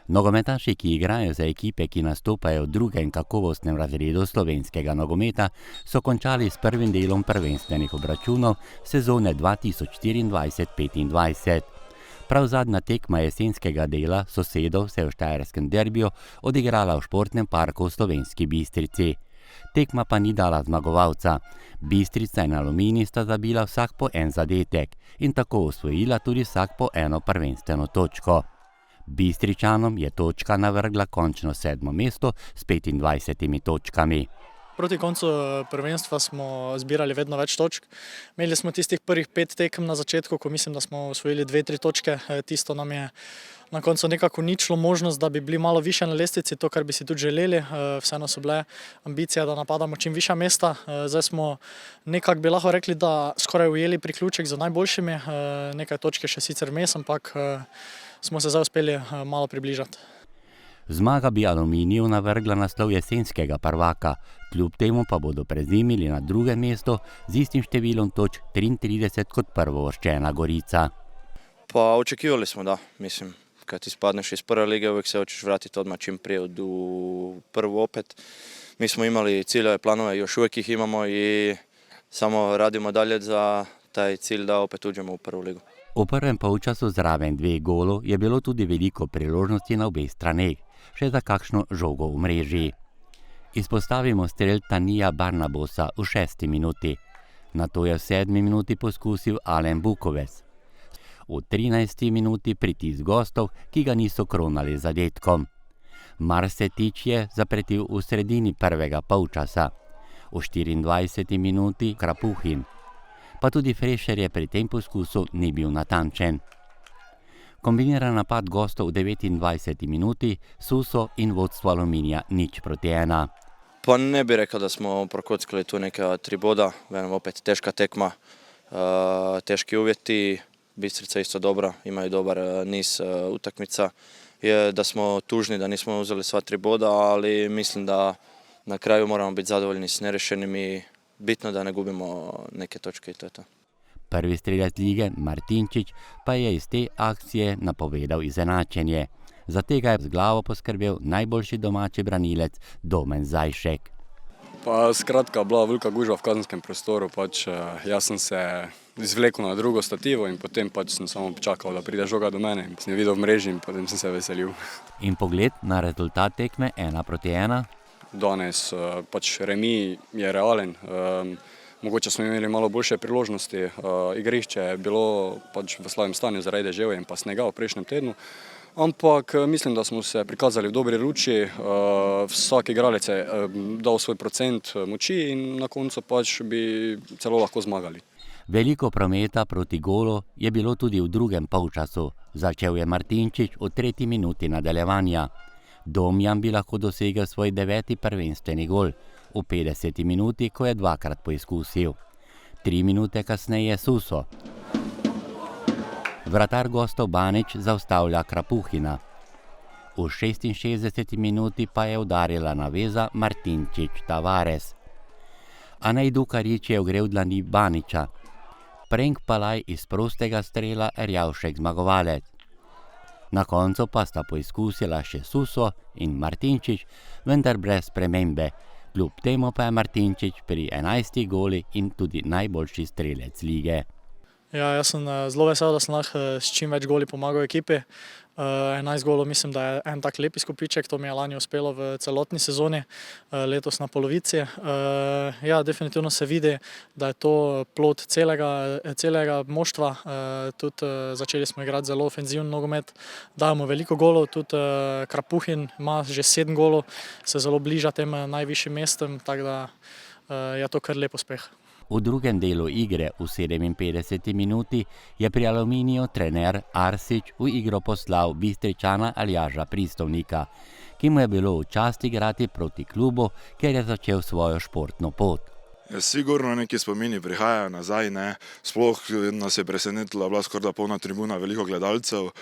Nogometaši, ki igrajo za ekipe, ki nastopajo v drugem kakovostnem razredu slovenskega nogometa, so končali s prvim delom prvenstvenih obračunov sezone 2024-25. Prav zadnja tekma jesenskega dela sosedov se je v štajerskem derbiju odigrala v športnem parku v Slovenski Bistrici. Tekma pa ni dala zmagovalca. Bistrica in Aluminij sta zabila vsak po en zadetek in tako osvojila tudi vsak po eno prvenstveno točko. Bistričanom je točka navrgla končno 7. mesto s 25 točkami. Proti koncu prvenstva smo zbirali vedno več točk. Imeli smo tistih prvih 5 tekem na začetku, ko mislim, da smo osvojili 2-3 točke. Tisto nam je na koncu nekako uničilo možnost, da bi bili malo više na lestvici, to, kar bi si tudi želeli. Vseeno so bile ambicije, da napadamo čim višja mesta. Zdaj smo nekako bi lahko rekli, da skoraj ujeli priključek z najboljšimi. Nekaj točke še sicer vmes, ampak smo se zdaj uspeli malo približati. Zmaga bi Aluminiju navrgla naslov jesenskega prvaka, kljub temu pa bodo prezimili na drugem mestu z istim številom točk 33 kot prvouvrščena Gorica. Pa očekivali smo, da, mislim, kad ti spadneš iz prve lige, uvijek se hoćeš vratiti odmah čim prije u prvu opet. Mi smo imali ciljeve, planove, još uvijek ih imamo i samo radimo dalje za taj cilj da opet uđemo u prvu ligu. V prvem polčasu zraven 2 golov je bilo tudi veliko priložnosti na obeh straneh, še za kakšno žogo v mreži. Izpostavimo strel Tanija Barnabosa v 6. minuti. Nato je v 7. minuti poskusil Alen Bukovec. V 13. minuti pritisk gostov, ki ga niso kronali z zadetkom. Marsetič je zapretil v sredini prvega polčasa. V 24. minuti Krapuhin. Pa tudi Frešer je pri tem poskusu ni bil natančen. Kombiniran napad gostov v 29. minuti, Suso in vodstvo Aluminija 0-1. Pa ne bi rekao da smo prokockali tu neka 3 boda, opet teška tekma, teški uvjeti, Bistrica isto dobra, imaju dobar niz utakmica. Je da smo tužni da nismo uzeli sva 3 boda, ali mislim da na kraju moramo biti zadovoljni s nerešenim i bitno da ne gubimo neke točke i to je to. Prvi strelec lige Martinčič pa je iz te akcije napovedal izenačenje. Za tega je z glavo poskrbel najboljši domači branilec Domen Zajšek. Pa skratka, bila velika gužva v kazenskem prostoru, jaz sem se izvlekel na drugo stativo in potem sem samo počakal, da pride žoga do mene in sem jo videl v mreži in potem sem se veselil. In pogled na rezultat tekme 1-1? Danes remi je realen, mogoče smo imeli malo boljše priložnosti, igrišče je bilo v slabem stanju zaradi deževja in pa snega v prejšnjem tednu, ampak mislim, da smo se prikazali v dobri luči, vsak igralec je dal svoj procent moči in na koncu bi celo lahko zmagali. Veliko prometa proti golu je bilo tudi v drugem polčasu. Začel je Martinčič v 3. minuti nadaljevanja. Domjan bi lahko dosegel svoj 9. prvenstveni gol v 50. minuti, ko je 2-krat poizkusil. 3 minute kasneje Suso. Vratar gostov Banič zaustavlja Krapuhina. V 66. minuti pa je udarila naveza Martinčič-Tavares. Anej Dukarič je ogrel dlani Baniča. Prenk Palaj iz prostega strela Erjavšek zmagovalec. Na koncu pa sta poizkusila še Suso in Martinčič, vendar brez spremembe. Kljub temu pa je Martinčič pri 11 goli in tudi najboljši strelec lige. Ja, jaz sem zelo vesel, da sem lahko s čim več goli pomagal ekipi. 11 golov mislim, da je en tak lep izkupiček, to mi je lani uspelo v celotni sezoni, letos na polovici. Ja, definitivno se vidi, da je to plod celega moštva. Tudi začeli smo igrati zelo ofenzivni nogomet, dajemo veliko golov, tudi Krapuhin ima že 7 golov, se zelo bliža tem najvišjim mestem, tako da je to kar lep uspeh. V drugem delu igre v 57. minuti je pri Aluminiju trener Arsič v igro poslal Bistričana Aljaža Pristovnika, ki mu je bilo v čast igrati proti klubu, ker je začel svojo športno pot. Sigurno neki spomini prihajajo nazaj, sploh nas je presenetila, bila skoraj polna tribuna, veliko gledalcev,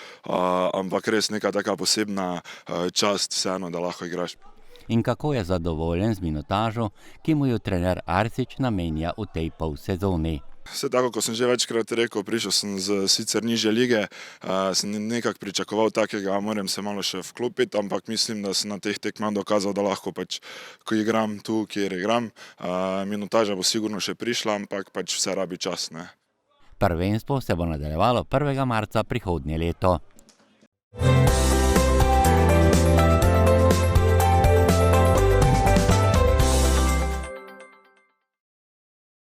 ampak res neka taka posebna čast vseeno, da lahko igraš. In kako je zadovoljen z minutažo, ki mu jo trener Arsič namenja v tej polsezoni. Vse tako, kot sem že večkrat rekel, prišel sem z sicer nižje lige, sem nekako pričakoval takega, moram se malo še vklopiti, ampak mislim, da sem na teh tekmah dokazal, da lahko pač, ko igram tu, kjer igram, minutaža bo sigurno še prišla, ampak pač vse rabi čas, ne. Prvenstvo se bo nadaljevalo 1. marca prihodnje leto.